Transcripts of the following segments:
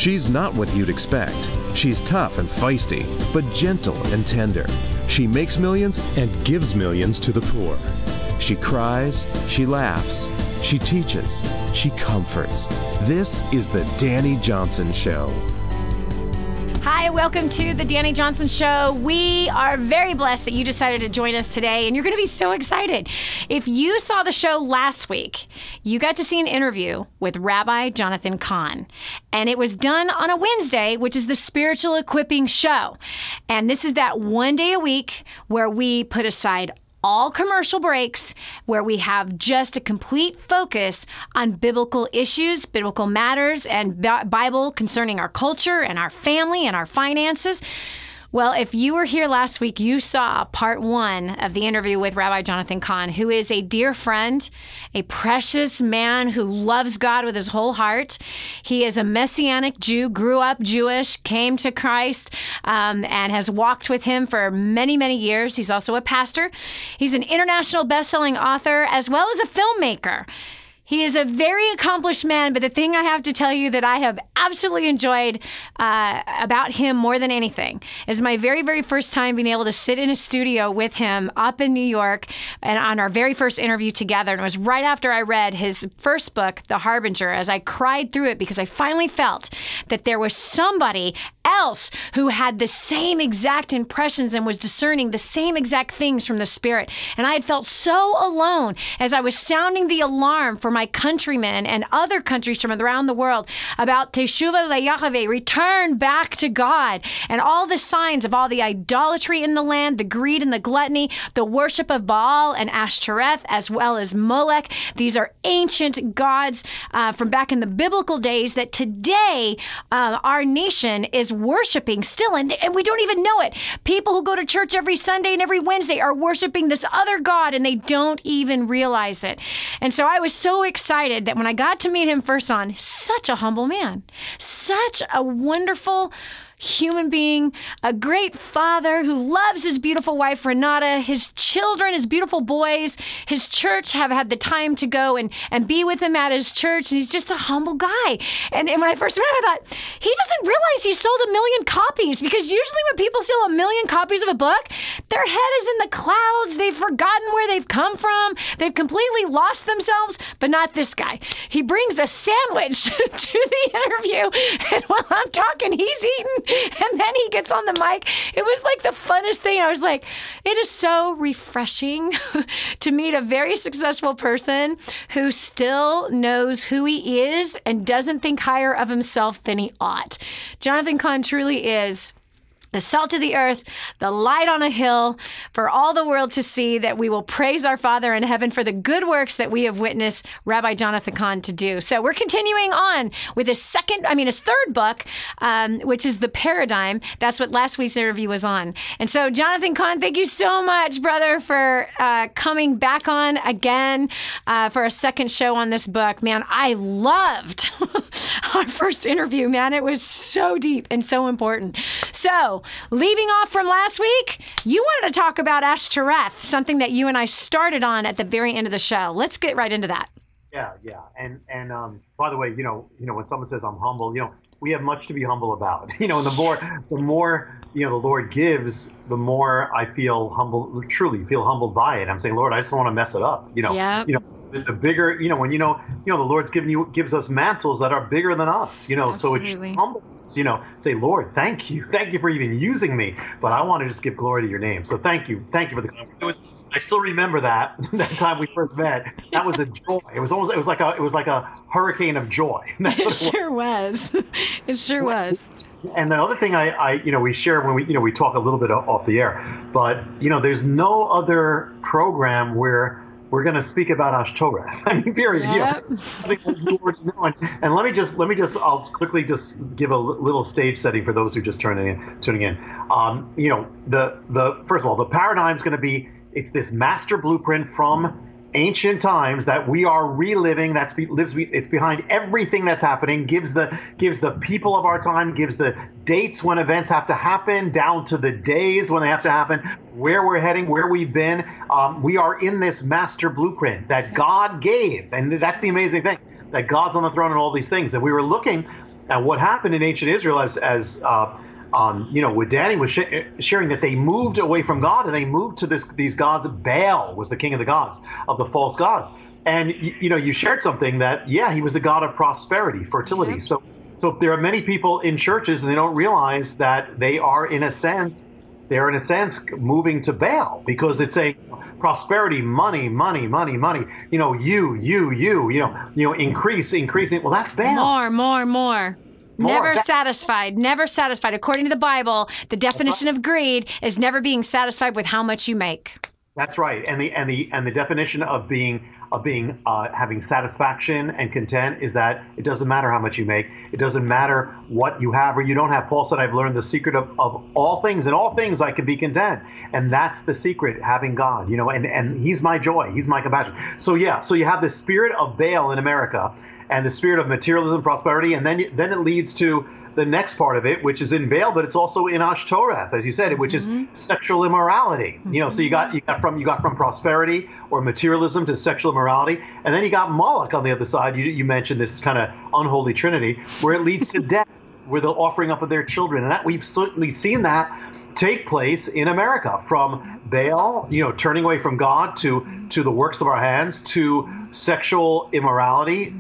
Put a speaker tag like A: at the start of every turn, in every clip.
A: She's not what you'd expect. She's tough and feisty, but gentle and tender. She makes millions and gives millions to the poor. She cries, she laughs, she teaches, she comforts. This is the Dani Johnson Show.
B: Hi, welcome to the Dani Johnson Show. We are very blessed that you decided to join us today, and you're going to be so excited. If you saw the show last week, you got to see an interview with Rabbi Jonathan Cahn, and it was done on a Wednesday, which is the Spiritual Equipping Show. And this is that one day a week where we put aside all commercial breaks, where we have just a complete focus on biblical issues, biblical matters, and Bible concerning our culture and our family and our finances. Well, if you were here last week, you saw part one of the interview with Rabbi Jonathan Cahn, who is a dear friend, a precious man who loves God with his whole heart. He is a Messianic Jew, grew up Jewish, came to Christ, and has walked with him for many, many years. He's also a pastor. He's an international best-selling author as well as a filmmaker. He is a very accomplished man, but the thing I have to tell you that I have absolutely enjoyed about him more than anything is my very, very first time being able to sit in a studio with him up in New York and on our very first interview together. And it was right after I read his first book, The Harbinger, as I cried through it because I finally felt that there was somebody else who had the same exact impressions and was discerning the same exact things from the Spirit. And I had felt so alone as I was sounding the alarm for my countrymen and other countries from around the world about Teshuvah leYahweh, return back to God, and all the signs of all the idolatry in the land, the greed and the gluttony, the worship of Baal and Ashtoreth, as well as Molech. These are ancient gods from back in the biblical days that today our nation is worshiping still, and we don't even know it. People who go to church every Sunday and every Wednesday are worshiping this other God, and they don't even realize it. And so I was so excited that when I got to meet him first on, such a humble man, such a wonderful human being, a great father who loves his beautiful wife, Renata, his children, his beautiful boys, his church have had the time to go and be with him at his church. And he's just a humble guy. And when I first met him, I thought, he doesn't realize he sold 1 million copies, because usually when people sell 1 million copies of a book, their head is in the clouds. They've forgotten where they've come from. They've completely lost themselves, but not this guy. He brings a sandwich to the interview, and while I'm talking, he's eating. And then he gets on the mic. It was like the funnest thing. I was like, it is so refreshing to meet a very successful person who still knows who he is and doesn't think higher of himself than he ought. Jonathan Cahn truly is the salt of the earth, the light on a hill, for all the world to see, that we will praise our Father in heaven for the good works that we have witnessed Rabbi Jonathan Cahn to do. So we're continuing on with his third book, which is The Paradigm. That's what last week's interview was on. And so Jonathan Cahn, thank you so much, brother, for coming back on again for a second show on this book. Man, I loved our first interview, man. It was so deep and so important. So, leaving off from last week, you wanted to talk about Ashtoreth, something that you and I started on at the very end of the show. Let's get right into that.
C: Yeah. And by the way, when someone says I'm humble, we have much to be humble about. And the more the Lord gives, the more I feel humble, truly feel humbled by it. I'm saying, Lord, I just don't want to mess it up. The bigger, when the Lord's gives us mantles that are bigger than us. So it's just humble. Say, Lord, thank you for even using me, but I want to just give glory to your name. So thank you for the conference. I still remember that time we first met. That was a joy. It was like a hurricane of joy.
B: It sure was. It sure was.
C: And the other thing we share when we talk a little bit off the air, but there's no other program where we're going to speak about Ashtoreth. I mean, period.
B: Yep.
C: And let me just, I'll quickly just give a little stage setting for those who just tuning in. First of all, the paradigm is going to be, it's this master blueprint from ancient times that we are reliving. It's behind everything that's happening. Gives the people of our time, gives the dates when events have to happen, down to the days when they have to happen, where we're heading, where we've been. We are in this master blueprint that God gave, and that's the amazing thing, that God's on the throne and all these things. And we were looking And what happened in ancient Israel, with Dani was sharing that they moved away from God and they moved to these gods. Baal was the king of the gods, of the false gods. And you shared something that, he was the god of prosperity, fertility. Yeah. So there are many people in churches and they don't realize that they are in a sense moving to Baal, because it's a prosperity, money, increasing. Well, that's Baal.
B: More. Never satisfied. According to the Bible, the definition of greed is never being satisfied with how much you make.
C: That's right. And the definition of having satisfaction and content is that it doesn't matter how much you make. It doesn't matter what you have or you don't have. Paul said, I've learned the secret of all things. In all things I can be content. And that's the secret, having God, and he's my joy. He's my compassion. So you have the spirit of Baal in America and the spirit of materialism, prosperity. And then it leads to the next part of it, which is in Baal, but it's also in Ashtoreth, as you said, which is sexual immorality. So you got from prosperity or materialism to sexual immorality, and then you got Moloch on the other side. You mentioned this kind of unholy trinity, where it leads to death, where the offering up of their children, and that we've certainly seen that take place in America, from Baal, turning away from God, to the works of our hands, to sexual immorality,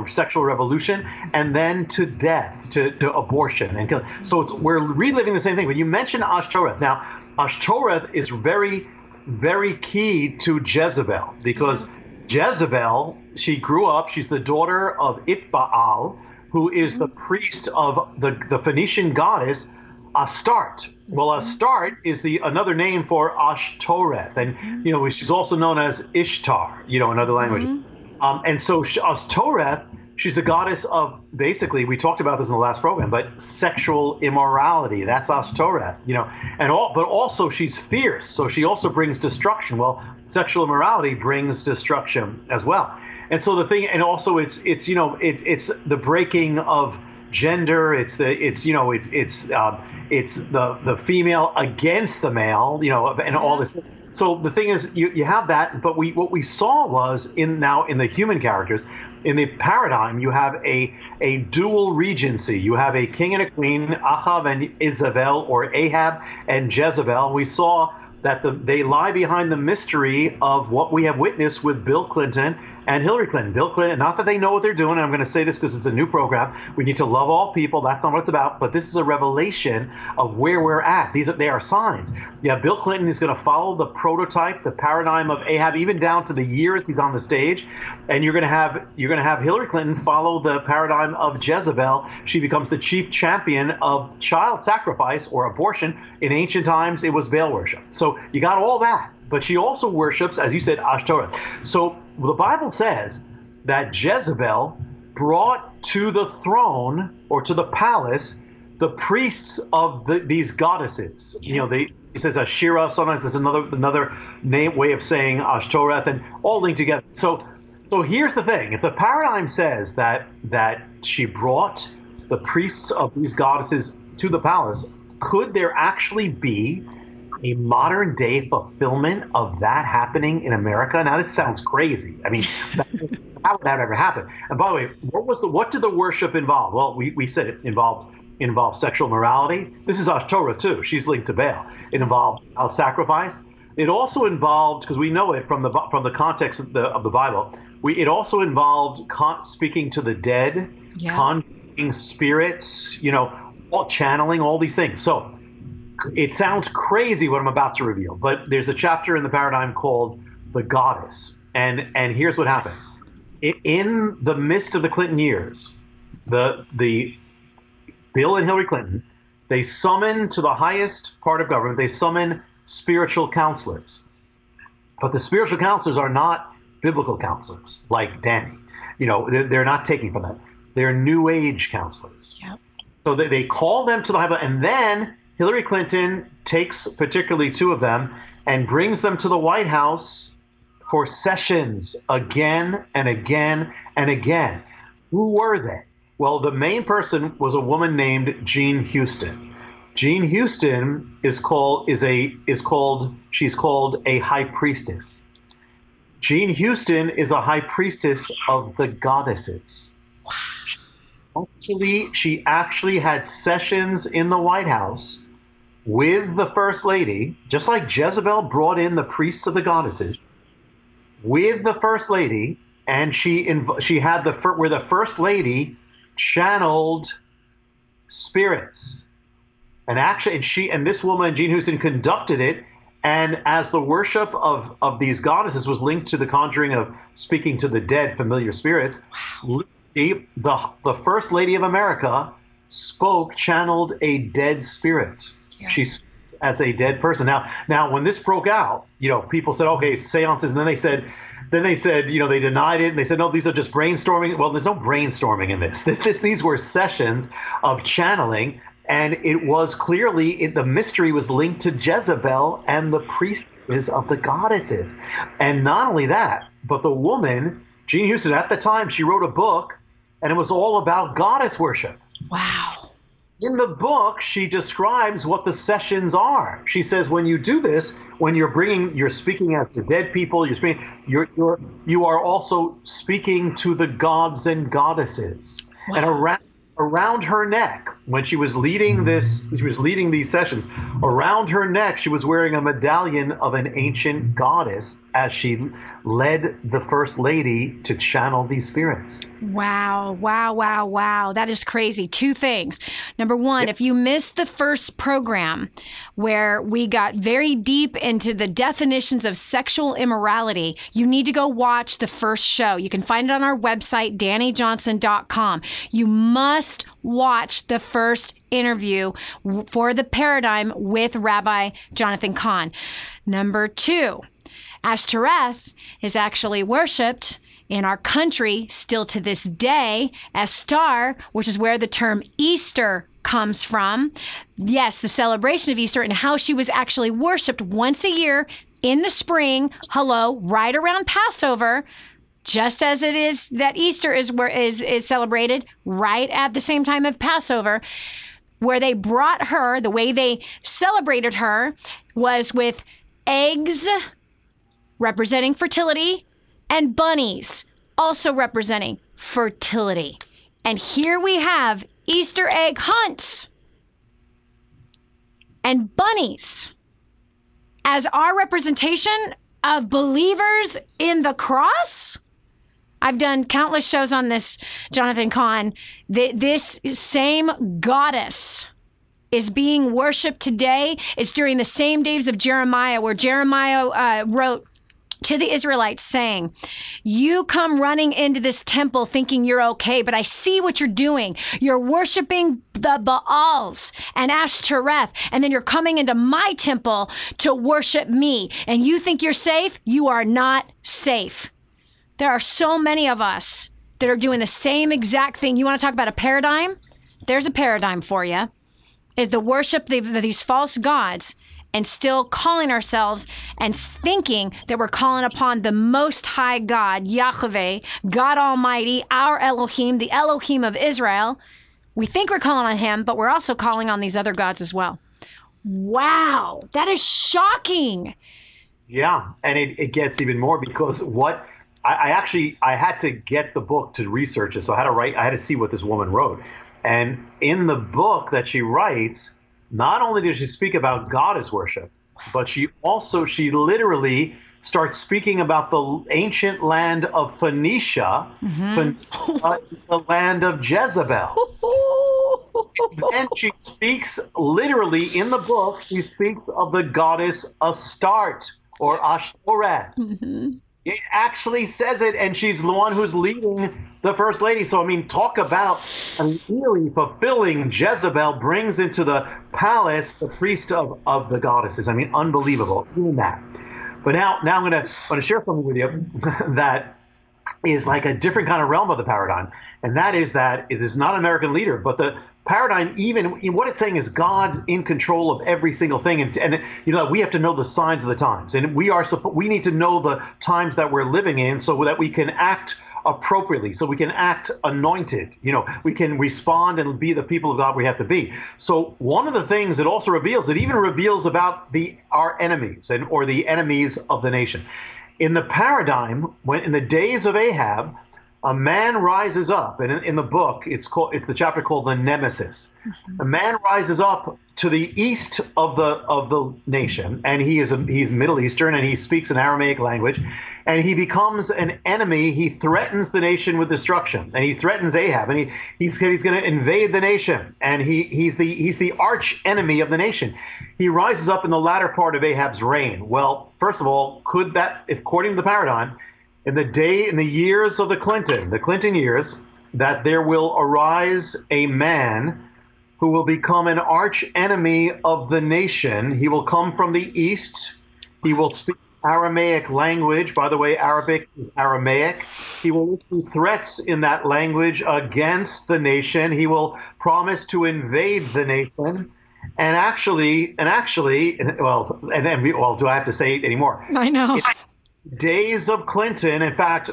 C: sexual revolution, and then to death, to abortion and killing. So we're reliving the same thing. But you mentioned Ashtoreth. Now, Ashtoreth is very, very key to Jezebel, because Jezebel, she grew up, she's the daughter of Itbaal, who is the priest of the Phoenician goddess Astarte. Well, Astarte is another name for Ashtoreth, and she's also known as Ishtar, in other languages. And so Ashtoreth, she's the goddess of, basically, we talked about this in the last program, but sexual immorality. That's Ashtoreth, but also she's fierce, so she also brings destruction. Well, sexual immorality brings destruction as well. And so the thing, and also it's the breaking of gender. It's the female against the male, and all this. So the thing is, you have that, but what we saw was in the human characters, in the paradigm, you have a dual regency. You have a king and a queen, Ahab and Isabel, or Ahab and Jezebel. We saw that they lie behind the mystery of what we have witnessed with Bill Clinton and Hillary Clinton. Bill Clinton, not that they know what they're doing, and I'm going to say this because it's a new program. We need to love all people. That's not what it's about. But this is a revelation of where we're at. They are signs. Yeah, Bill Clinton is going to follow the prototype, the paradigm of Ahab, even down to the years he's on the stage. And you're going to have Hillary Clinton follow the paradigm of Jezebel. She becomes the chief champion of child sacrifice or abortion. In ancient times, it was Baal worship. So you got all that. But she also worships, as you said, Ashtoreth. So the Bible says that Jezebel brought to the throne or to the palace the priests of these goddesses. Yeah. It says Asherah. Sometimes there's another way of saying Ashtoreth, and all linked together. So here's the thing: if the paradigm says that she brought the priests of these goddesses to the palace, could there actually be a modern day fulfillment of that happening in America? Now, this sounds crazy. I mean, how would that ever happen? And by the way, what did the worship involve? Well, we said it involved sexual morality. This is Ashtoreth too. She's linked to Baal. It involved child sacrifice. It also involved, because we know it from the context of the Bible, it also involved speaking to the dead, conjuring spirits, all channeling, all these things. So it sounds crazy what I'm about to reveal, but there's a chapter in the paradigm called the goddess. And here's what happened. In the midst of the Clinton years, the Bill and Hillary Clinton, they summon to the highest part of government, they summon spiritual counselors. But the spiritual counselors are not biblical counselors like Dani. They're not taking from that. They're New Age counselors. Yep. So they call them to the high, and then Hillary Clinton takes particularly two of them and brings them to the White House for sessions again and again and again. Who were they? Well, the main person was a woman named Jean Houston. Jean Houston she's called a high priestess. Jean Houston is a high priestess of the goddesses. Wow. She actually had sessions in the White House with the First Lady, just like Jezebel brought in the priests of the goddesses, with the First Lady, and she had where the First Lady channeled spirits, and this woman, Jean Houston, conducted it. And as the worship of these goddesses was linked to the conjuring of speaking to the dead familiar spirits, wow. The First Lady of America channeled a dead spirit. Yeah. She spoke as a dead person. Now, when this broke out, people said, okay, seances, and then they said, they denied it, and they said, no, these are just brainstorming. Well, there's no brainstorming in this. These were sessions of channeling. And it was clearly, the mystery was linked to Jezebel and the priestesses of the goddesses. And not only that, but the woman, Jean Houston, at the time, she wrote a book, and it was all about goddess worship. Wow. In the book, she describes what the sessions are. She says, when you do this, when you're speaking as the dead people, you are also speaking to the gods and goddesses. Wow. And around her neck, when she was leading these sessions, around her neck, she was wearing a medallion of an ancient goddess as she led the First Lady to channel these spirits. Wow, wow, wow, wow. That is crazy. Two things. Number one, if you missed the first program where we got very deep into the definitions of sexual immorality, you need to go watch the first show. You can find it on our website, DaniJohnson.com. You must watch the first interview for the paradigm with Rabbi Jonathan Cahn. Number two, Ashtoreth is actually worshipped in our country still to this day as Star, which is where the term Easter comes from. Yes, the celebration of Easter and how she was actually worshipped once a year in the spring, right around Passover, just as it is that Easter is celebrated right at the same time of Passover, where they brought her, the way they celebrated her was with eggs representing fertility and bunnies also representing fertility. And here we have Easter egg hunts and bunnies as our representation of believers in the cross. I've done countless shows on this, Jonathan Cahn. This same goddess is being worshipped today. It's during the same days of Jeremiah, where Jeremiah wrote to the Israelites saying, you come running into this temple thinking you're okay, but I see what you're doing. You're worshiping the Baals and Ashtoreth, and then you're coming into my temple to worship me. And you think you're safe? You are not safe. There are so many of us that are doing the same exact thing. You want to talk about a paradigm? There's a paradigm for you. Is the worship of these false gods and still calling ourselves and thinking that we're calling upon the Most High God, Yahweh, God Almighty, our Elohim, the Elohim of Israel. We think we're calling on him, but we're also calling on these other gods as well. Wow, that is shocking. Yeah, and it gets even more because I had to get the book to research it, so I had to see what this woman wrote. And in the book that she writes, not only does she speak about goddess worship, but she literally starts speaking about the ancient land of Phoenicia, the land of Jezebel. And she speaks literally in the book, she speaks of the goddess Astarte or Ashtoreth. Mm-hmm. It actually says it, and she's the one who's leading the First Lady. So, I mean, talk about really fulfilling. Jezebel brings into the palace the priest of the goddesses. I mean, unbelievable, even that. But now I'm going to share something with you that is like a different kind of realm of the paradigm, and that is that it is not an American leader, but the paradigm, even what it's saying is God's in control of every single thing, and we have to know the signs of the times, and we need to know the times that we're living in so that we can act appropriately, so we can act anointed. We can respond and be the people of God we have to be. So one of the things it also reveals, it even reveals about our enemies or the enemies of the nation. In the paradigm, in the days of Ahab, a man rises up, and in the book, it's the chapter called the nemesis. A man rises up to the east of the nation, and he's Middle Eastern, and he speaks an Aramaic language, and he becomes an enemy. He threatens the nation with destruction, and he threatens Ahab, and he's going to invade the nation, and he's the arch enemy of the nation. He rises up in the latter part of Ahab's reign. Well, first of all, could that, according to the paradigm, in the years of the Clinton years, that there will arise a man who will become an arch enemy of the nation. He will come from the east. He will speak Aramaic language. By the way, Arabic is Aramaic. He will issue threats in that language against the nation. He will promise to invade the nation. And actually, do I have to say it anymore?
B: I know.
C: Days of Clinton, in fact,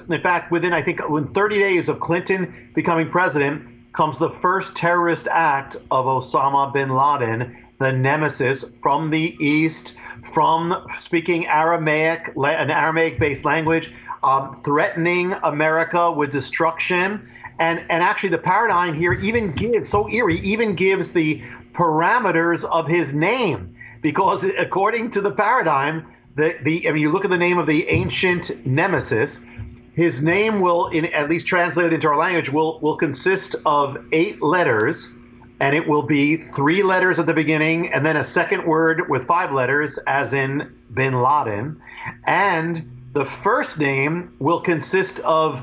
C: within 30 days of Clinton becoming president, comes the first terrorist act of Osama bin Laden, the nemesis from the east, from speaking Aramaic, an Aramaic-based language, threatening America with destruction. And actually, the paradigm here even gives the parameters of his name, because according to the paradigm, you look at the name of the ancient nemesis, his name will, at least translated into our language, will consist of 8 letters, and it will be 3 letters at the beginning, and then a second word with 5 letters, as in Bin Laden. And the first name will consist of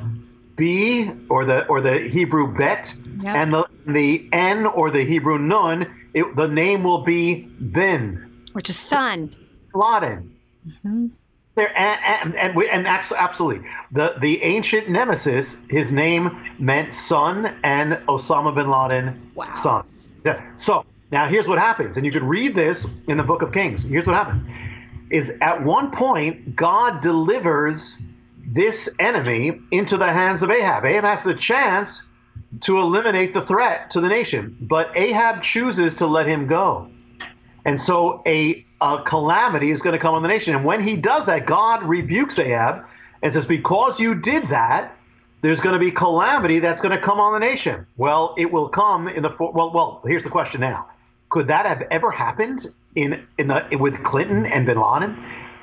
C: B, or the Hebrew Bet, yep, and the N, or the Hebrew Nun. The name will be Bin,
B: which is son.
C: Laden. Mm-hmm. And absolutely, the ancient nemesis, his name meant son, and Osama bin Laden, wow, son. Yeah. So now here's what happens, and you can read this in the Book of Kings. Here's what happens: is at one point God delivers this enemy into the hands of Ahab. Ahab has the chance to eliminate the threat to the nation, but Ahab chooses to let him go, and so a calamity is going to come on the nation. And when he does that, God rebukes Ahab and says, because you did that, there's going to be calamity that's going to come on the nation. Well, it will come in the well. Here's the question now: could that have ever happened with Clinton and Bin Laden?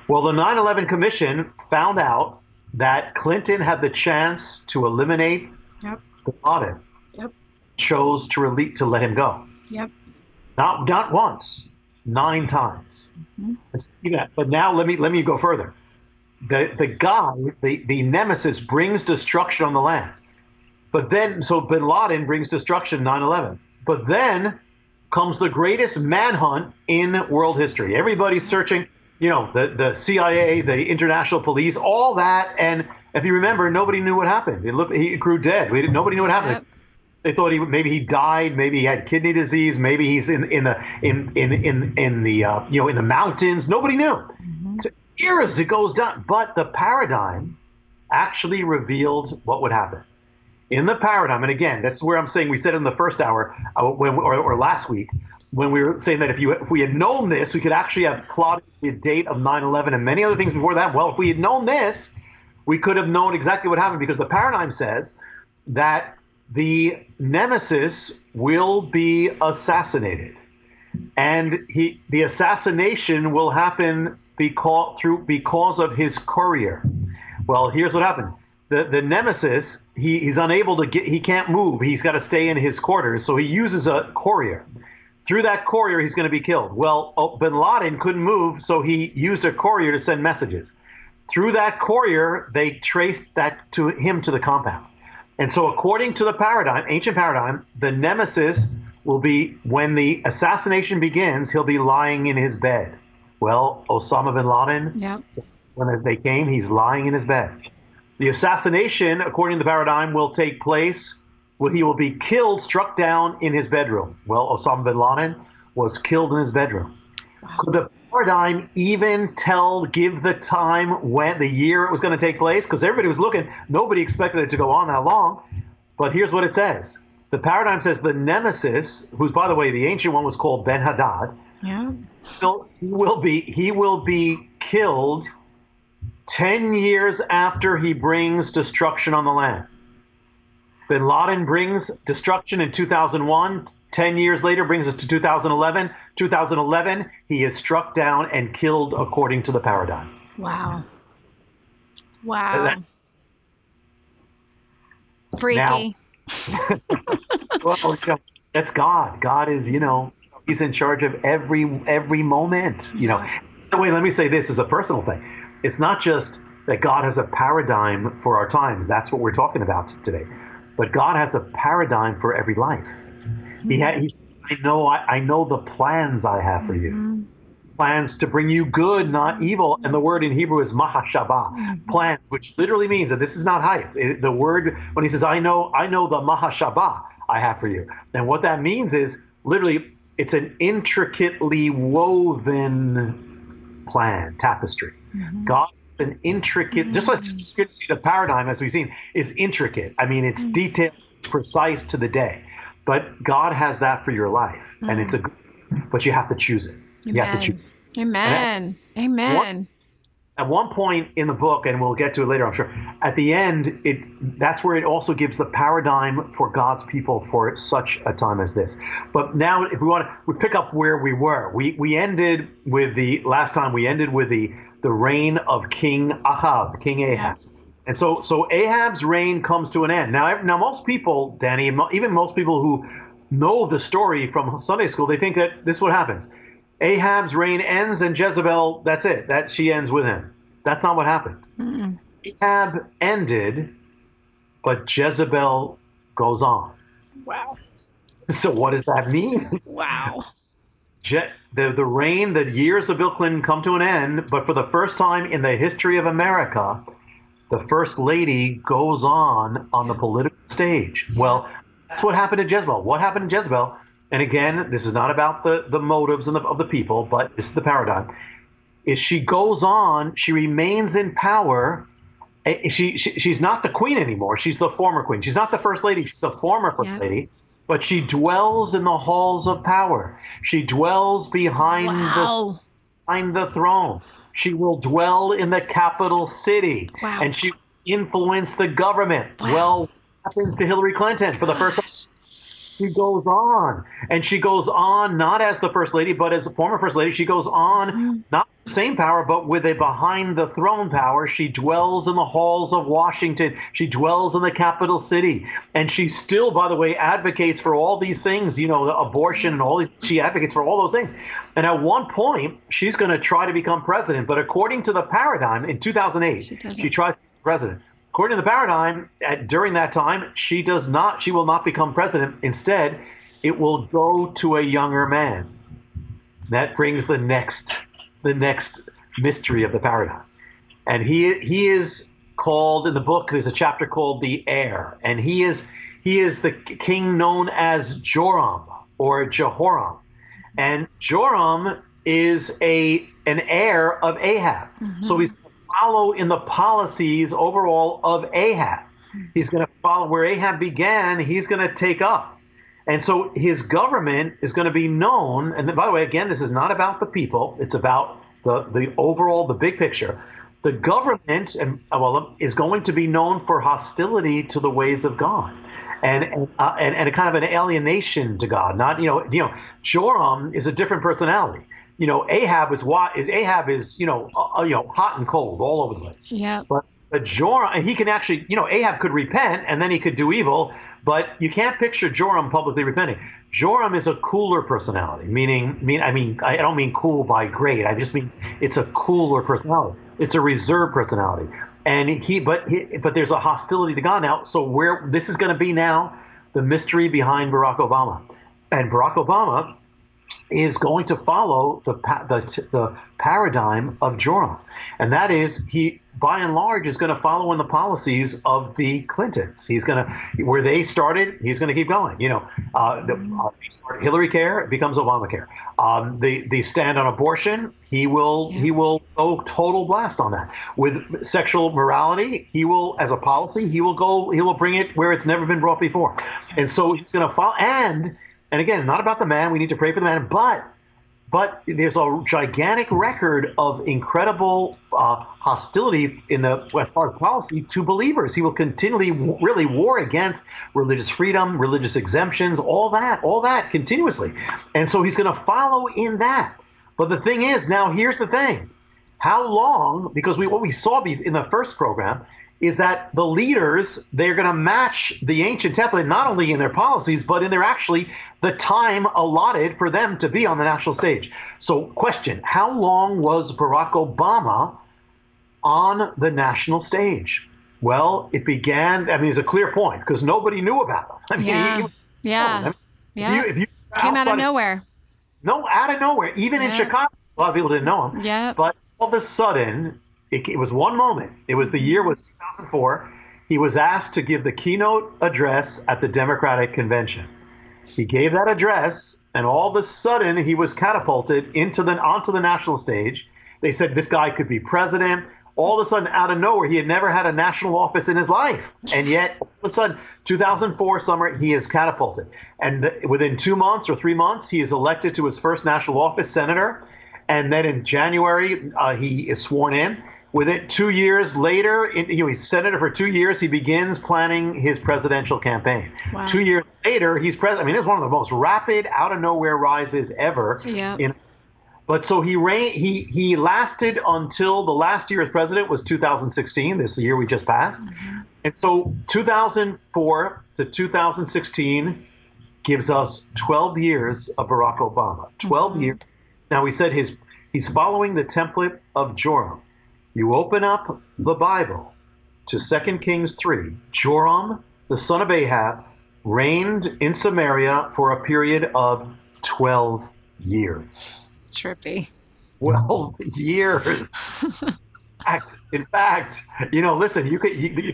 C: Well, the 9/11 Commission found out that Clinton had the chance to eliminate, yep, Bin Laden. Yep. Chose to let him go. Yep. Not once. 9 times. Mm-hmm. But now let me go further. The nemesis brings destruction on the land. But then, so Bin Laden brings destruction 9/11. But then comes the greatest manhunt in world history. Everybody's searching, the CIA, the international police, all that. And if you remember, nobody knew what happened. He grew dead. Nobody knew what happened. Yep. They thought maybe he died, maybe he had kidney disease, maybe he's in the mountains. Nobody knew. Mm-hmm. So years it goes down, but the paradigm actually revealed what would happen. In the paradigm, and again, that's where I'm saying we said in the first hour or last week when we were saying that if we had known this, we could actually have plotted the date of 9/11 and many other things before that. Well, if we had known this, we could have known exactly what happened, because the paradigm says that the nemesis will be assassinated, and the assassination will happen because of his courier. Well, here's what happened: the nemesis, he's unable to he can't move. He's got to stay in his quarters, so he uses a courier. Through that courier, he's going to be killed. Well, Bin Laden couldn't move, so he used a courier to send messages. Through that courier, they traced that to him to the compound. And so according to the paradigm, ancient paradigm, the nemesis will be, when the assassination begins, he'll be lying in his bed. Well, Osama bin Laden, yep, when they came, he's lying in his bed. The assassination, according to the paradigm, will take place where he will be killed, struck down in his bedroom. Well, Osama bin Laden was killed in his bedroom. Wow. Could the paradigm even give the time, when the year it was going to take place? Because everybody was looking. Nobody expected it to go on that long. But here's what it says. The paradigm says the nemesis, who's, by the way, the ancient one was called Ben-Hadad, yeah, he will be killed 10 years after he brings destruction on the land. Bin Laden brings destruction in 2001. 10 years later brings us to 2011. 2011, he is struck down and killed according to the paradigm.
B: Wow. Wow.
C: That's
B: freaky.
C: Now, well, that's God. God is, he's in charge of every moment, So wait, let me say this as a personal thing. It's not just that God has a paradigm for our times. That's what we're talking about today. But God has a paradigm for every life. He says, I know the plans I have for you. Plans to bring you good, not evil. And the word in Hebrew is mahashaba, plans, which literally means, and this is not hype. The word, when he says, I know the mahashaba I have for you. And what that means is literally, it's an intricately woven plan, tapestry. God is an intricate, just let's just see the paradigm as we've seen is intricate. I mean, it's detailed, it's precise to the day. But God has that for your life, and it's but you have to choose it.
B: Amen.
C: You have to choose.
B: Amen. Amen.
C: At one point in the book, and we'll get to it later, I'm sure. At the end, that's where it also gives the paradigm for God's people for such a time as this. But now, if we pick up where we were. We ended with the reign of King Ahab, King Ahab. Yeah. And so Ahab's reign comes to an end. Now most people, Danny, even most people who know the story from Sunday school, they think that this is what happens. Ahab's reign ends and Jezebel, that's it. That she ends with him. That's not what happened. Ahab ended, but Jezebel goes on.
B: Wow.
C: So what does that mean?
B: Wow.
C: The reign, the years of Bill Clinton come to an end, but for the first time in the history of America, the first lady goes on the political stage. Well, that's what happened to Jezebel. What happened to Jezebel? And again, this is not about the motives of the people, but this is the paradigm. Is she goes on, she remains in power. She's not the queen anymore. She's the former queen. She's not the first lady. She's the former first lady. But she dwells in the halls of power. She dwells behind the throne. She will dwell in the capital city, and she influence the government. Wow. Well, what happens to Hillary Clinton for the first time? She goes on, and she goes on not as the first lady, but as the former first lady. She goes on, not the same power, but with a behind the throne power. She dwells in the halls of Washington. She dwells in the capital city, and she still, by the way, advocates for all these things, abortion and all these. She advocates for all those things. And at one point, she's going to try to become president. But according to the paradigm, in 2008, she tries to be president. According to the paradigm, during that time, she will not become president. Instead, it will go to a younger man. That brings the next mystery of the paradigm. And he is called, in the book, there's a chapter called the heir. And he is the king known as Joram or Jehoram. And Joram is an heir of Ahab. So he's follow in the policies overall of Ahab. He's going to follow where Ahab began. He's going to take up. And so his government is going to be known. And by the way, again, this is not about the people. It's about the overall, the big picture. The government is going to be known for hostility to the ways of God. And a kind of an alienation to God. Not, Joram is a different personality. Ahab is hot and cold all over the place. Yeah. But Joram, and he can actually, Ahab could repent and then he could do evil, but you can't picture Joram publicly repenting. Joram is a cooler personality, I don't mean cool by grade. I just mean it's a cooler personality. It's a reserved personality, and but there's a hostility to God now. So where this is going to be now, the mystery behind Barack Obama, and Barack Obama is going to follow the paradigm of Joram. And that is, he, by and large, is going to follow in the policies of the Clintons. He's going to, where they started, he's going to keep going. Hillary Care becomes Obamacare. The stand on abortion, he will go total blast on that. With sexual morality, he will, as a policy, he will bring it where it's never been brought before. And so he's going to follow, and again, not about the man, we need to pray for the man, but But there's a gigantic record of incredible hostility as far as policy to believers. He will continually really war against religious freedom, religious exemptions, all that continuously. And so he's going to follow in that. But the thing is, now here's the thing. How long, because what we saw in the first program is that the leaders, they're going to match the ancient template, not only in their policies, but in their the time allotted for them to be on the national stage. So question, how long was Barack Obama on the national stage? Well, it began, it's a clear point because nobody knew about him. If you
B: came out of nowhere.
C: No, out of nowhere. Even in Chicago, a lot of people didn't know him.
B: Yeah.
C: But all of a sudden, it was one moment. The year was 2004. He was asked to give the keynote address at the Democratic Convention. He gave that address, and all of a sudden, he was catapulted onto the national stage. They said this guy could be president. All of a sudden, out of nowhere, he had never had a national office in his life. And yet, all of a sudden, 2004 summer, he is catapulted. And within 2 months or 3 months, he is elected to his first national office, senator. And then in January, he is sworn in. Within 2 years later, he's senator for 2 years. He begins planning his presidential campaign. Wow. 2 years later, he's president. It's one of the most rapid, out of nowhere rises ever.
B: Yeah.
C: But so he lasted until the last year as president was 2016, this year we just passed. Mm-hmm. And so 2004 to 2016 gives us 12 years of Barack Obama. 12 years. Now, we said he's following the template of Joram. You open up the Bible to 2 Kings 3. Joram, the son of Ahab, reigned in Samaria for a period of 12 years.
B: Trippy.
C: 12 years. In fact, listen,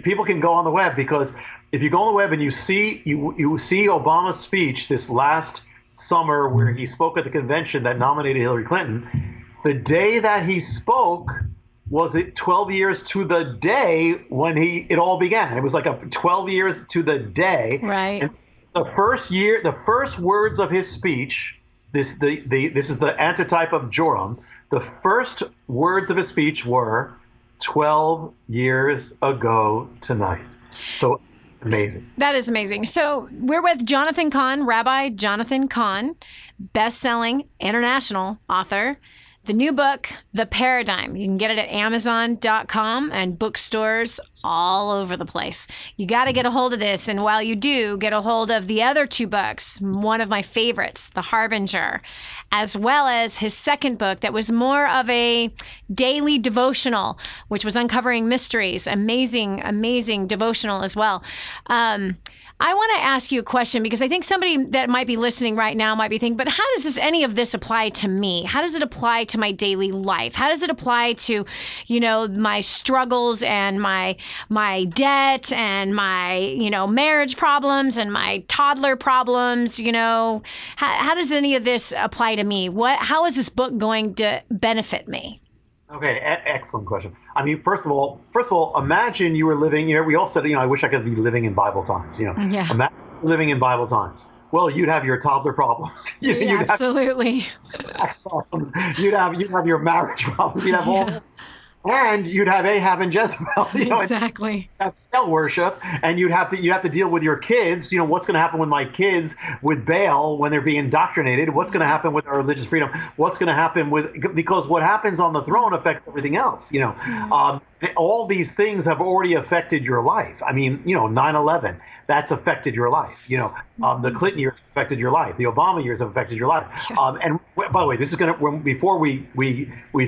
C: people can go on the web, because if you go on the web and you see Obama's speech this last summer where he spoke at the convention that nominated Hillary Clinton, the day that he spoke was it 12 years to the day when it all began. It was like 12 years to the day.
B: Right.
C: And the first words of his speech, this is the antitype of Joram. The first words of his speech were 12 years ago tonight. So amazing.
B: That is amazing. So we're with Jonathan Cahn, Rabbi Jonathan Cahn, best-selling international author. The new book, The Paradigm. You can get it at Amazon.com and bookstores all over the place. You got to get a hold of this. And while you do, get a hold of the other two books, one of my favorites, The Harbinger, as well as his second book that was more of a daily devotional, which was uncovering mysteries. Amazing, amazing devotional as well. I want to ask you a question, because I think somebody that might be listening right now might be thinking, but how does any of this apply to me? How does it apply to my daily life? How does it apply to, my struggles and my debt and my, marriage problems and my toddler problems? How does any of this apply to me? How is this book going to benefit me?
C: Okay, excellent question. First of all, imagine you were living, we all said, I wish I could be living in Bible times,
B: Yeah.
C: Imagine living in Bible times. Well, you'd have your toddler problems.
B: Absolutely.
C: Have problems. You'd have your marriage problems. You'd have all, and you'd have Ahab and Jezebel.
B: Exactly.
C: You'd have Baal worship, and you'd have to deal with your kids. What's going to happen with my kids with Baal when they're being indoctrinated? What's going to happen with our religious freedom? What's going to happen because what happens on the throne affects everything else. All these things have already affected your life. 9/11, that's affected your life. The Clinton years affected your life. The Obama years have affected your life. And by the way, this is before we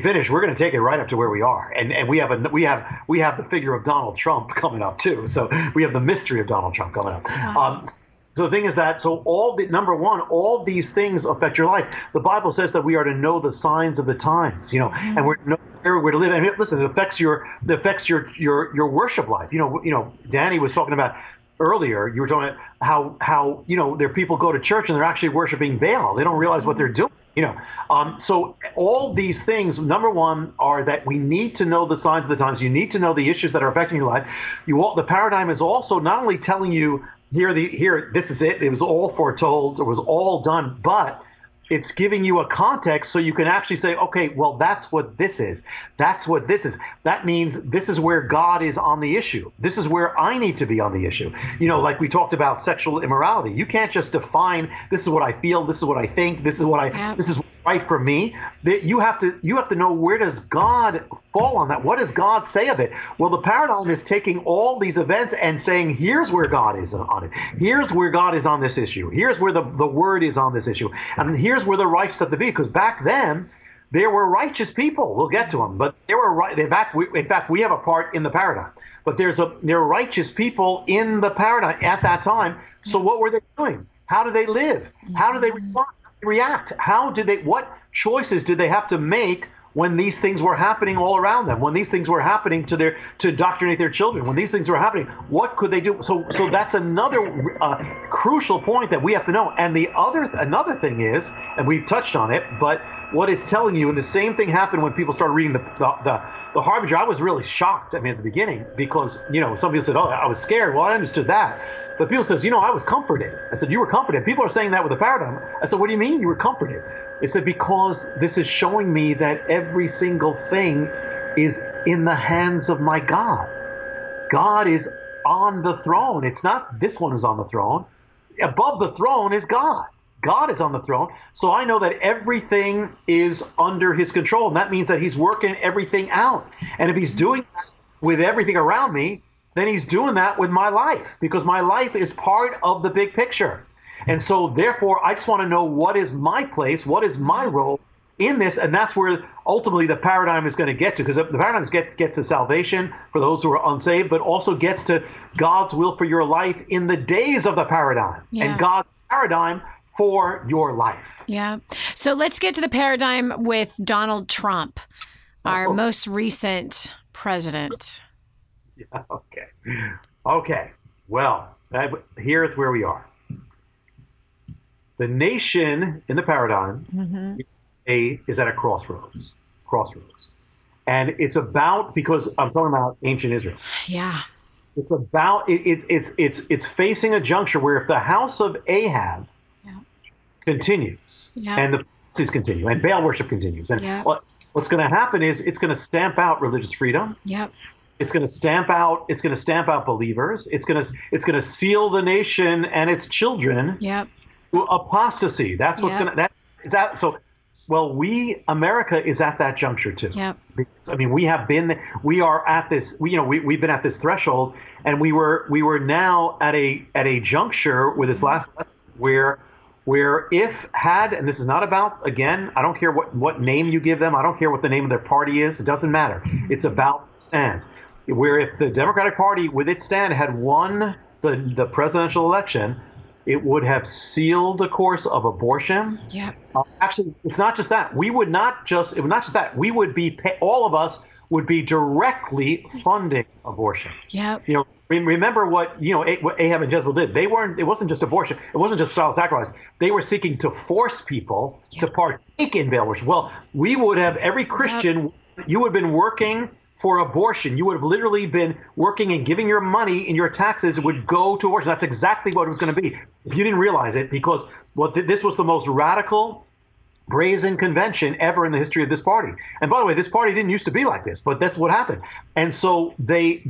C: finish, we're going to take it right up to where we are. And we have the figure of Donald Trump coming up too. So we have the mystery of Donald Trump coming up. Wow. So the thing is that, number one, all these things affect your life. The Bible says that we are to know the signs of the times, and we're to know where we're to live. Listen, it affects your worship life. Dani was talking about earlier, you were talking about how there people go to church and they're actually worshiping Baal. They don't realize what they're doing. So all these things, number one, are that we need to know the signs of the times. You need to know the issues that are affecting your life. The paradigm is also not only telling you here, this is it. It was all foretold. It was all done. But It's giving you a context so you can actually say, okay, well, that's what this is. That's what this is. That means this is where God is on the issue. This is where I need to be on the issue. Like we talked about sexual immorality. You can't just define, this is what I feel, this is what I think, this is what's right for me. You have to know, where does God fall on that? What does God say of it? Well, the paradigm is taking all these events and saying, here's where God is on it. Here's where God is on this issue. Here's where the word is on this issue. And here's where the righteous have to be. Because back then, there were righteous people. We'll get to them. But there were in fact, we have a part in the paradigm. But there are righteous people in the paradigm at that time. So what were they doing? How did they live? How did they respond? How did they react? What choices did they have to make when these things were happening all around them, when these things were happening to indoctrinate their children, when these things were happening, what could they do? So that's another crucial point that we have to know. And another thing is, and we've touched on it, but what it's telling you, and the same thing happened when people started reading the Harbinger. I was really shocked, at the beginning, because, some people said, oh, I was scared. Well, I understood that. But people says, I was comforted. I said, you were comforted. People are saying that with the paradigm. I said, what do you mean you were comforted? It said, because this is showing me that every single thing is in the hands of my God. God is on the throne. It's not this one who's on the throne. Above the throne is God. God is on the throne. So I know that everything is under his control. And that means that he's working everything out. And if he's doing that with everything around me, then he's doing that with my life, because my life is part of the big picture. And so therefore, I just want to know, what is my place? What is my role in this? And that's where ultimately the paradigm is going to get to, because the paradigm gets to salvation for those who are unsaved, but also gets to God's will for your life in the days of the paradigm, and God's paradigm for your life. Yeah.
B: So let's get to the paradigm with Donald Trump, our most recent president.
C: Yeah, okay. Well, here's where we are. The nation in the paradigm is at a crossroads. And it's about, because I'm talking about ancient Israel.
B: Yeah.
C: It's about, it's facing a juncture where if the house of Ahab continues, and the prophecies continue, and Baal worship continues, and what's going to happen is it's going to stamp out religious freedom.
B: Yep.
C: It's going to stamp out believers. It's going to seal the nation and its children.
B: Yep.
C: To apostasy. That's what's going to, well, America is at that juncture too.
B: Yep.
C: We are at this, we've been at this threshold, and we were now at a juncture with this last lesson where and this is not about, again, I don't care what name you give them. I don't care what the name of their party is. It doesn't matter. It's about stands. Where if the Democratic Party with its stand had won the presidential election, it would have sealed the course of abortion.
B: Yeah.
C: Actually, it's not just that. It would not just that. We would be, all of us would be directly funding abortion.
B: Yeah.
C: Remember what Ahab and Jezebel did. It wasn't just abortion. It wasn't just child sacrifice. They were seeking to force people to partake in Baal worship. Well, we would have, every Christian, you would have been working for abortion. You would have literally been working and giving your money, and your taxes would go to abortion. That's exactly what it was going to be, if you didn't realize it, because this was the most radical, brazen convention ever in the history of this party. And by the way, this party didn't used to be like this, but that's what happened. And so the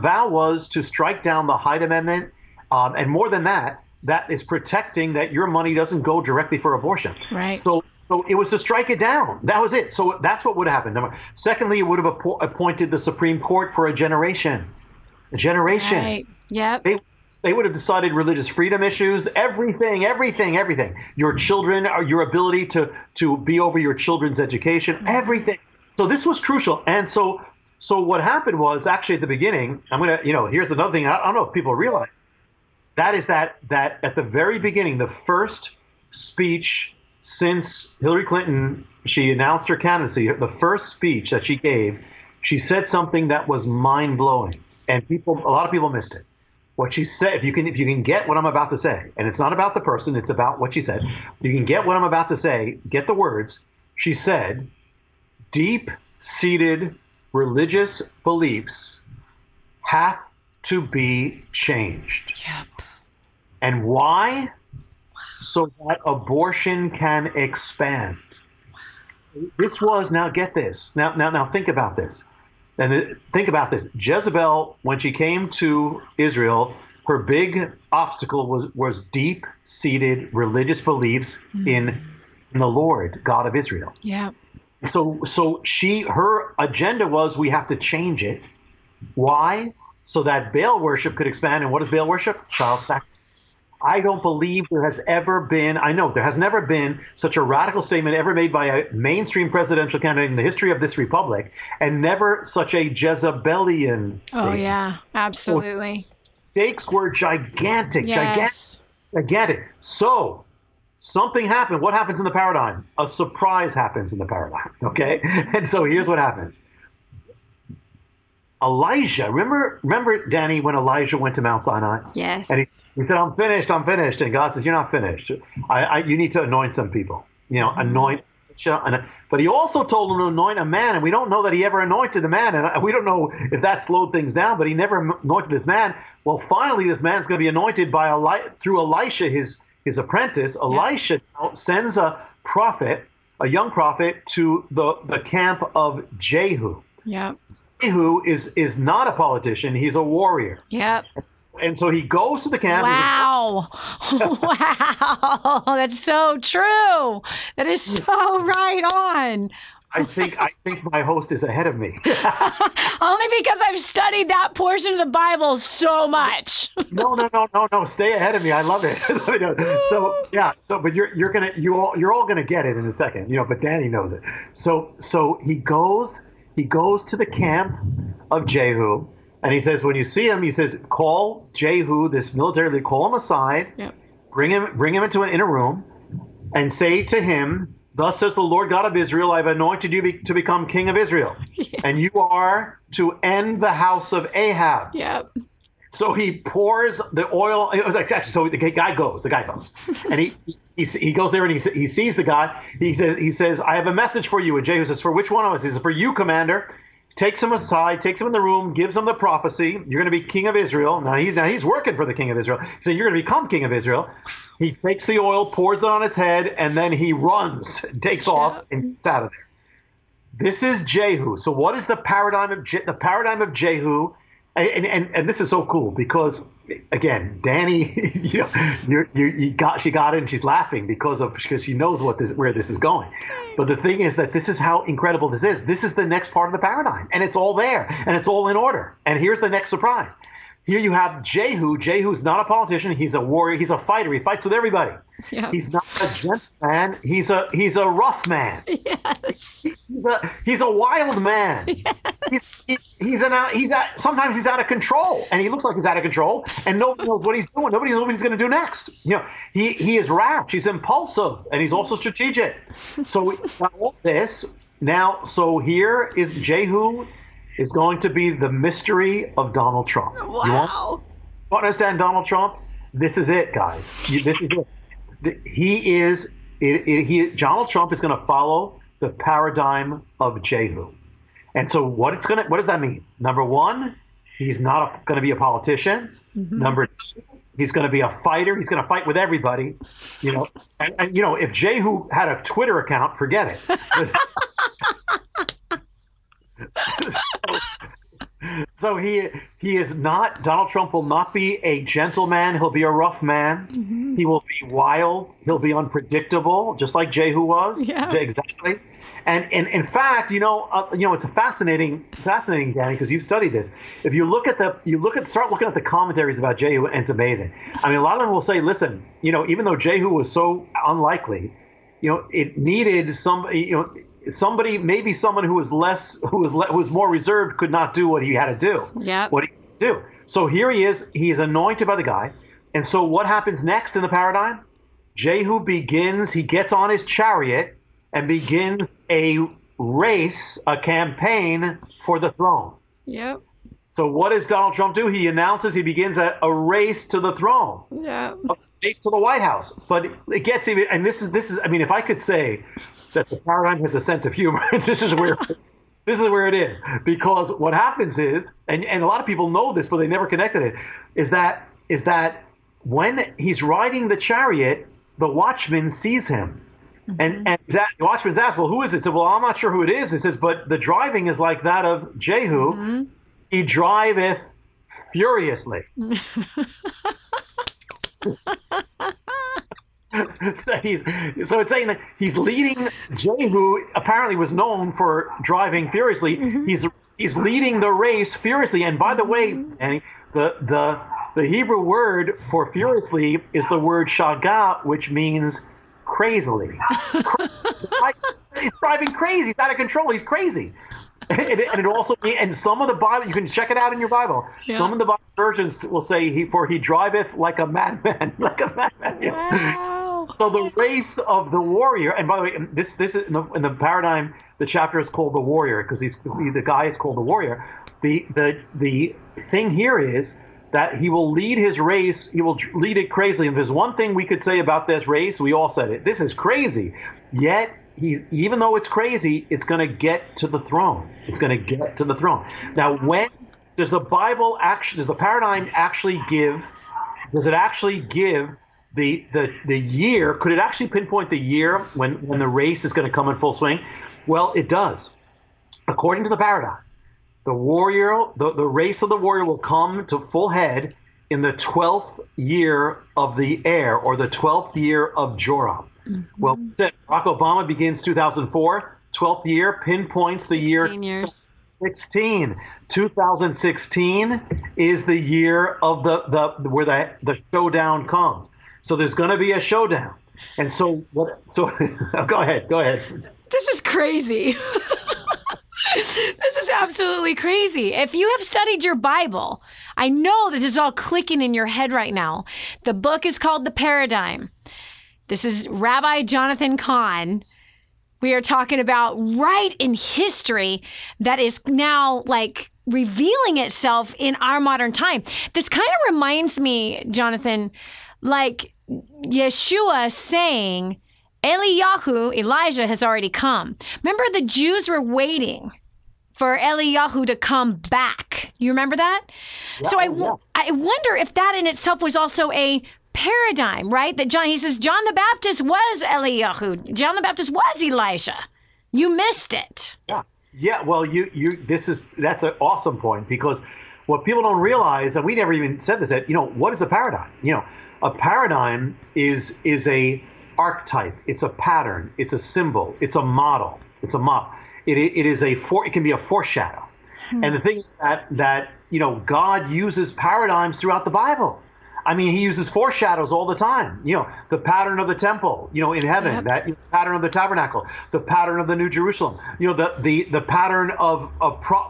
C: vow was to strike down the Hyde Amendment, and more than that, that is protecting that your money doesn't go directly for abortion.
B: Right.
C: So it was to strike it down. That was it. So that's what would have happened. Secondly, it would have appointed the Supreme Court for a generation.
B: Right. Yep.
C: They would have decided religious freedom issues, everything. Your children, your ability to be over your children's education, everything. So this was crucial. And so what happened was, actually at the beginning, here's another thing. I don't know if people realize. That is that at the very beginning, the first speech since Hillary Clinton, she announced her candidacy, the first speech that she gave, she said something that was mind-blowing, and a lot of people missed it. What she said, if you can get what I'm about to say, and it's not about the person, it's about what she said. If you can get what I'm about to say, get the words. She said, deep-seated religious beliefs have to be changed.
B: Yep.
C: And why? so that abortion can expand. This was, now get this. Now think about this. And think about this. Jezebel, when she came to Israel, her big obstacle was deep-seated religious beliefs in the Lord, God of Israel.
B: Yeah.
C: So her agenda was, we have to change it. Why? So that Baal worship could expand. And what is Baal worship? Child sacrifice. I don't believe there has ever been, I know there has never been such a radical statement ever made by a mainstream presidential candidate in the history of this republic, and never such a Jezebelian statement.
B: Oh, yeah, absolutely.
C: So stakes were gigantic, gigantic. So something happened. What happens in the paradigm? A surprise happens in the paradigm, okay? And so here's what happens. Elijah, remember, Dani, when Elijah went to Mount Sinai?
B: Yes.
C: And he said, I'm finished. And God says, you're not finished. You need to anoint some people, anoint. But he also told him to anoint a man, and we don't know that he ever anointed a man, and we don't know if that slowed things down, but he never anointed this man. Well, finally, this man's going to be anointed through Elisha, his apprentice. Elisha sends a young prophet, to the camp of Jehu.
B: Yeah.
C: Jehu is not a politician. He's a warrior. Yep. And so he goes to the camp.
B: Wow. Wow. That's so true. That is so right on.
C: I think my host is ahead of me.
B: Only because I've studied that portion of the Bible so much.
C: No. Stay ahead of me. I love it. So yeah. But you're all gonna get it in a second. But Dani knows it. So he goes to the camp of Jehu, and he says, when you see him, he says, call Jehu, this military leader, call him aside, bring him into an inner room, and say to him, thus says the Lord God of Israel, I've anointed you to become king of Israel, and you are to end the house of Ahab. Yep. So he pours the oil. It was actually, so the guy goes, and he goes there, and he sees the guy. He says, I have a message for you. And Jehu says, for which one of us? He says, for you, commander. Takes him aside, takes him in the room, gives him the prophecy. You're going to be king of Israel. Now he's working for the king of Israel. He said, you're going to become king of Israel. He takes the oil, pours it on his head, and then he runs, takes off, and gets out of there. This is Jehu. So what is the paradigm of Jehu? And this is so cool because, again, Dani, she got it, and she's laughing because she knows where this is going. But the thing is that this is how incredible this is. This is the next part of the paradigm, and it's all there, and it's all in order. And here's the next surprise. Here you have Jehu. Jehu's not a politician. He's a warrior. He's a fighter. He fights with everybody. Yeah. He's not a gentleman. He's a rough man. Yes. He's a wild man. Yes. Sometimes he's out of control, and he looks like he's out of control, and nobody knows what he's doing. Nobody knows what he's going to do next. He is rash. He's impulsive, and he's also strategic. So we got all this now. So here is Jehu. Is going to be the mystery of Donald Trump. Wow. You want to understand Donald Trump? This is it, guys. This is it. Donald Trump is going to follow the paradigm of Jehu. And so what does that mean? Number one, he's not going to be a politician. Mm-hmm. Number two, he's going to be a fighter. He's going to fight with everybody. And if Jehu had a Twitter account, forget it. So he is not, Donald Trump will not be a gentleman. He'll be a rough man. Mm-hmm. He will be wild. He'll be unpredictable, just like Jehu was. Yeah. Exactly. And in fact, it's fascinating, Dani, because you've studied this. If you start looking at the commentaries about Jehu, and it's amazing. I mean, a lot of them will say, listen, even though Jehu was so unlikely, it needed somebody, maybe someone who was more reserved could not do what he had to do. Yeah. What he do. So here he is. He is anointed by the guy. And so what happens next in the paradigm? Jehu he gets on his chariot and begins a race, a campaign for the throne. Yep. So what does Donald Trump do? He begins a race to the throne. Yeah. A race to the White House. But it gets even, and this is, I mean, if I could say that the paradigm has a sense of humor, this is where it is. Because what happens is, and a lot of people know this, but they never connected it, is that when he's riding the chariot, the watchman sees him. And the watchman's asked, well, who is it? He said, well, I'm not sure who it is. He says, but the driving is like that of Jehu. He driveth furiously. So it's saying that he's leading. Jehu apparently was known for driving furiously. He's leading the race furiously. And by the way, Dani, the Hebrew word for furiously is the word shagah, which means crazily. He's driving crazy. He's out of control. He's crazy. And it also means, and some of the Bible, you can check it out in your Bible. Yeah. Some of the Bible versions will say, he driveth like a madman, like a madman. Wow. So the race of the warrior, and by the way, this is in the paradigm, the chapter is called the warrior because the guy is called the warrior. The thing here is that he will lead his race. He will lead it crazily. And there's one thing we could say about this race. We all said it. This is crazy. Yet, even though it's crazy, it's going to get to the throne. It's going to get to the throne. Now, when does the Bible actually, does the paradigm actually give, does it actually give the year? Could it actually pinpoint the year when the race is going to come in full swing? Well, it does. According to the paradigm, the warrior, the race of the warrior will come to full head in the 12th year of the heir, or the 12th year of Joram. Well, Barack Obama begins 2004, 12th year, pinpoints the year
B: years.
C: 16. 2016 is the year of where the showdown comes. So there's going to be a showdown. And so go ahead.
B: This is crazy. This is absolutely crazy. If you have studied your Bible, I know that this is all clicking in your head right now. The book is called The Paradigm. This is Rabbi Jonathan Cahn. We are talking about right in history that is now like revealing itself in our modern time. This kind of reminds me, Jonathan, like Yeshua saying, Elijah has already come. Remember, the Jews were waiting for Eliyahu to come back. You remember that? Yeah, so I wonder if that in itself was also a paradigm, right? That he says John the Baptist was Eliyahu. John the Baptist was Elijah. You missed it.
C: Yeah. Well, that's an awesome point, because what people don't realize, and we never even said this, that what is a paradigm? A paradigm is a archetype. It's a pattern. It's a symbol. It's a model. It can be a foreshadow. And the thing is that God uses paradigms throughout the Bible. I mean, he uses foreshadows all the time. The pattern of the temple, in heaven, that pattern of the tabernacle, the pattern of the New Jerusalem, the pattern of